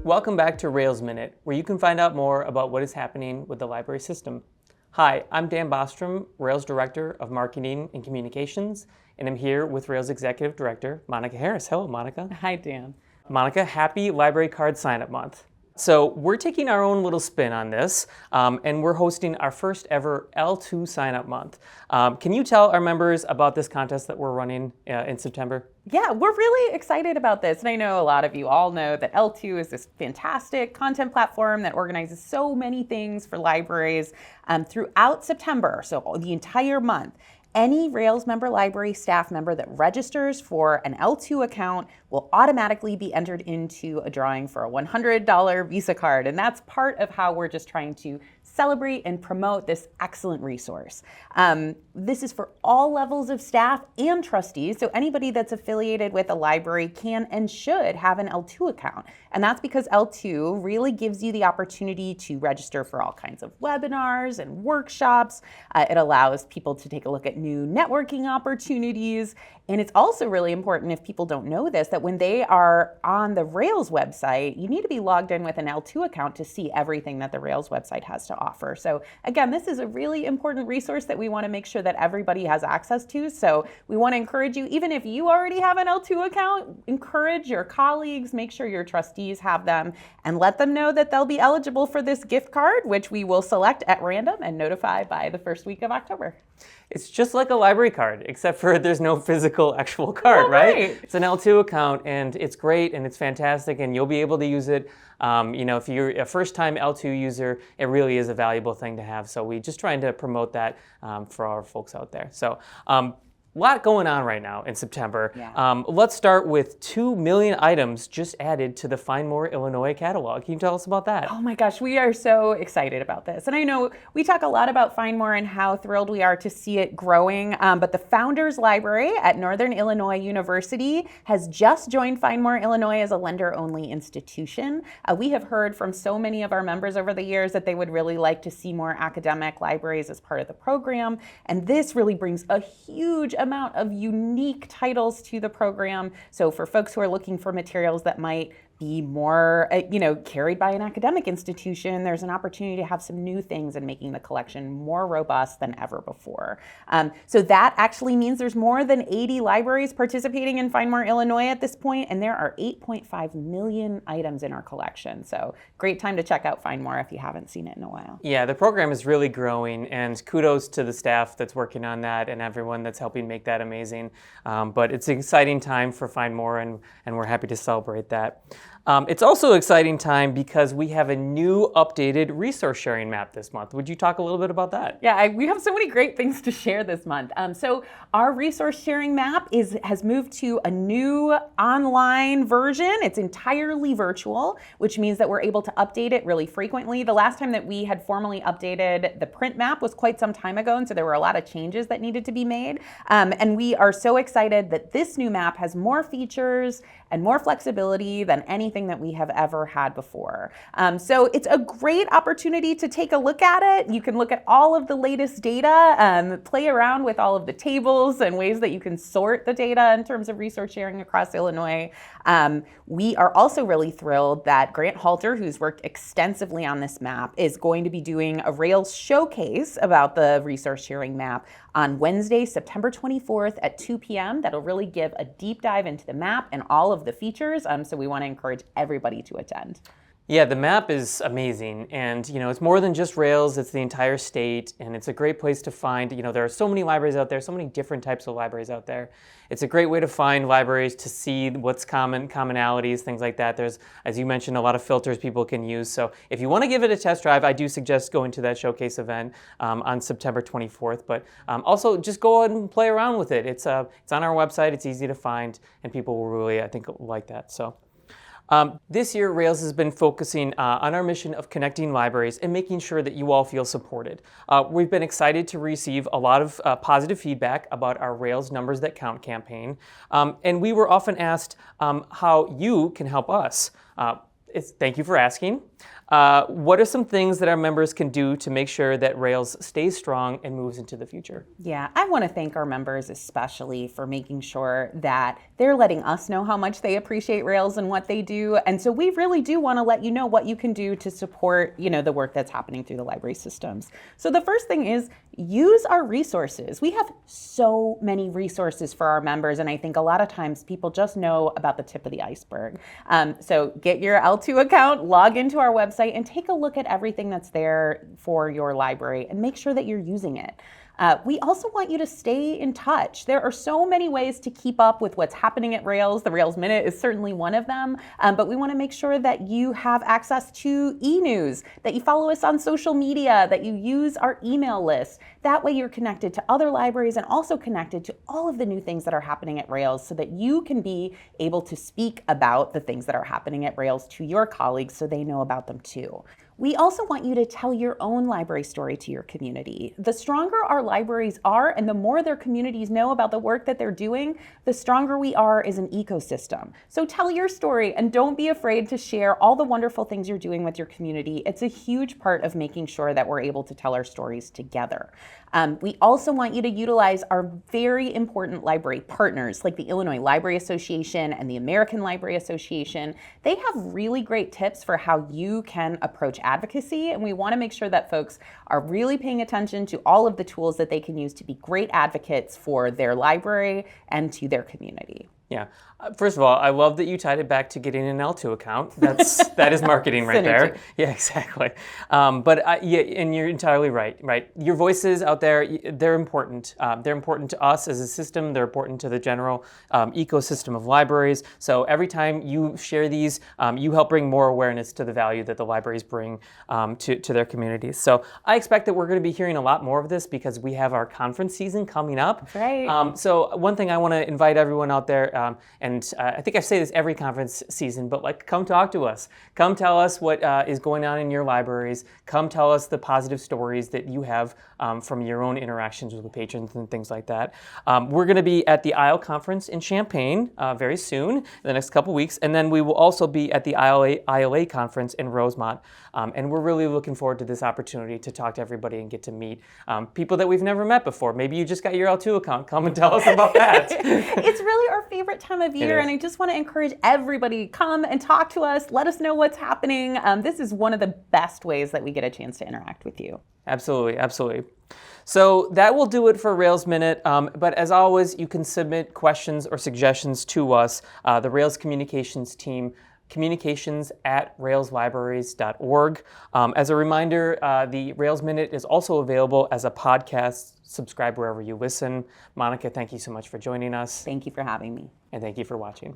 Welcome back to Rails Minute, where you can find out more about what is happening with the library system. Hi, I'm Dan Bostrom, Rails Director of Marketing and Communications, and I'm here with Rails Executive Director, Monica Harris. Hello, Monica. Hi, Dan. Monica, happy Library Card Sign-Up Month. So we're taking our own little spin on this, and we're hosting our first ever L2 Sign-Up Month. Can you tell our members about this contest that we're running in September? Yeah, we're really excited about this. And I know a lot of you all know that L2 is this fantastic content platform that organizes so many things for libraries throughout September, so the entire month. Any Rails member library staff member that registers for an L2 account will automatically be entered into a drawing for a $100 Visa card. And that's part of how we're just trying to celebrate and promote this excellent resource. This is for all levels of staff and trustees. So anybody that's affiliated with a library can and should have an L2 account. And that's because L2 really gives you the opportunity to register for all kinds of webinars and workshops. It allows people to take a look at new networking opportunities. And it's also really important, if people don't know this, that when they are on the Rails website, you need to be logged in with an L2 account to see everything that the Rails website has to offer. So again, this is a really important resource that we want to make sure that everybody has access to. So we want to encourage you, even if you already have an L2 account, encourage your colleagues, make sure your trustees have them, and let them know that they'll be eligible for this gift card, which we will select at random and notify by the first week of October. It's just like a library card, except for there's no physical actual card, right? It's an L2 account, and it's great, and it's fantastic, and you'll be able to use it. If you're a first-time L2 user, it really is a valuable thing to have. So we're just trying to promote that for our folks out there. So a lot going on right now in September. Yeah. Let's start with 2 million items just added to the Find More Illinois catalog. Can you tell us about that? Oh my gosh, we are so excited about this. And I know we talk a lot about Find More and how thrilled we are to see it growing, but the Founders Library at Northern Illinois University has just joined Find More Illinois as a lender-only institution. We have heard from so many of our members over the years that they would really like to see more academic libraries as part of the program. And this really brings a huge amount of unique titles to the program. So for folks who are looking for materials that might be more, carried by an academic institution, there's an opportunity to have some new things and making the collection more robust than ever before. So that actually means there's more than 80 libraries participating in Find More Illinois at this point, and there are 8.5 million items in our collection. So great time to check out Find More if you haven't seen it in a while. Yeah, the program is really growing, and kudos to the staff that's working on that and everyone that's helping make that amazing. But it's an exciting time for Find More, and we're happy to celebrate that. It's also an exciting time because we have a new updated resource sharing map this month. Would you talk a little bit about that? Yeah, we have so many great things to share this month. So our resource sharing map has moved to a new online version. It's entirely virtual, which means that we're able to update it really frequently. The last time that we had formally updated the print map was quite some time ago, and so there were a lot of changes that needed to be made. And we are so excited that this new map has more features and more flexibility than anything that we have ever had before. So it's a great opportunity to take a look at it. You can look at all of the latest data, play around with all of the tables and ways that you can sort the data in terms of resource sharing across Illinois. We are also really thrilled that Grant Halter, who's worked extensively on this map, is going to be doing a Rails showcase about the resource sharing map on Wednesday, September 24th at 2 p.m. That'll really give a deep dive into the map and all of the features. So we want to encourage everybody to attend. Yeah, the map is amazing, and it's more than just Rails, it's the entire state, and it's a great place to find, there are so many libraries out there, so many different types of libraries out there. It's a great way to find libraries, to see what's commonalities, things like that. There's, as you mentioned, a lot of filters people can use. So if you want to give it a test drive, I do suggest going to that showcase event on September 24th, but also just go ahead and play around with it. It's on our website, it's easy to find, and people will really, I think, like that. So. This year, Rails has been focusing on our mission of connecting libraries and making sure that you all feel supported. We've been excited to receive a lot of positive feedback about our Rails Numbers That Count campaign, and we were often asked how you can help us. Thank you for asking. What are some things that our members can do to make sure that Rails stays strong and moves into the future? Yeah, I want to thank our members especially for making sure that they're letting us know how much they appreciate Rails and what they do. And so we really do want to let you know what you can do to support, the work that's happening through the library systems. So the first thing is use our resources. We have so many resources for our members, and I think a lot of times people just know about the tip of the iceberg. So get your L2 account, log into our website, and take a look at everything that's there for your library and make sure that you're using it. We also want you to stay in touch. There are so many ways to keep up with what's happening at Rails. The Rails Minute is certainly one of them, but we want to make sure that you have access to e-news, that you follow us on social media, that you use our email list. That way you're connected to other libraries and also connected to all of the new things that are happening at Rails so that you can be able to speak about the things that are happening at Rails to your colleagues so they know about them too. We also want you to tell your own library story to your community. The stronger our libraries are and the more their communities know about the work that they're doing, the stronger we are as an ecosystem. So tell your story and don't be afraid to share all the wonderful things you're doing with your community. It's a huge part of making sure that we're able to tell our stories together. We also want you to utilize our very important library partners like the Illinois Library Association and the American Library Association. They have really great tips for how you can approach advocacy, and we want to make sure that folks are really paying attention to all of the tools that they can use to be great advocates for their library and to their community. Yeah. First of all, I love that you tied it back to getting an L2 account. That is marketing right there. Yeah, exactly. And you're entirely right. Right. Your voices out there, they're important. They're important to us as a system. They're important to the general ecosystem of libraries. So every time you share these, you help bring more awareness to the value that the libraries bring to their communities. So I expect that we're going to be hearing a lot more of this because we have our conference season coming up. That's right. So one thing I want to invite everyone out there, and I think I say this every conference season, but come talk to us. Come tell us what is going on in your libraries. Come tell us the positive stories that you have from your own interactions with the patrons and things like that. We're going to be at the ISLE conference in Champaign very soon, in the next couple weeks, and then we will also be at the ILA conference in Rosemont. And we're really looking forward to this opportunity to talk to everybody and get to meet people that we've never met before. Maybe you just got your L2 account. Come and tell us about that. It's really our favorite time of year, and I just want to encourage everybody, come and talk to us. Let us know what's happening. This is one of the best ways that we get a chance to interact with you. Absolutely, absolutely. So that will do it for Rails Minute. But as always, you can submit questions or suggestions to us, the Rails Communications team, communications@railslibraries.org. As a reminder, the Rails Minute is also available as a podcast. Subscribe wherever you listen. Monica, thank you so much for joining us. Thank you for having me. And thank you for watching.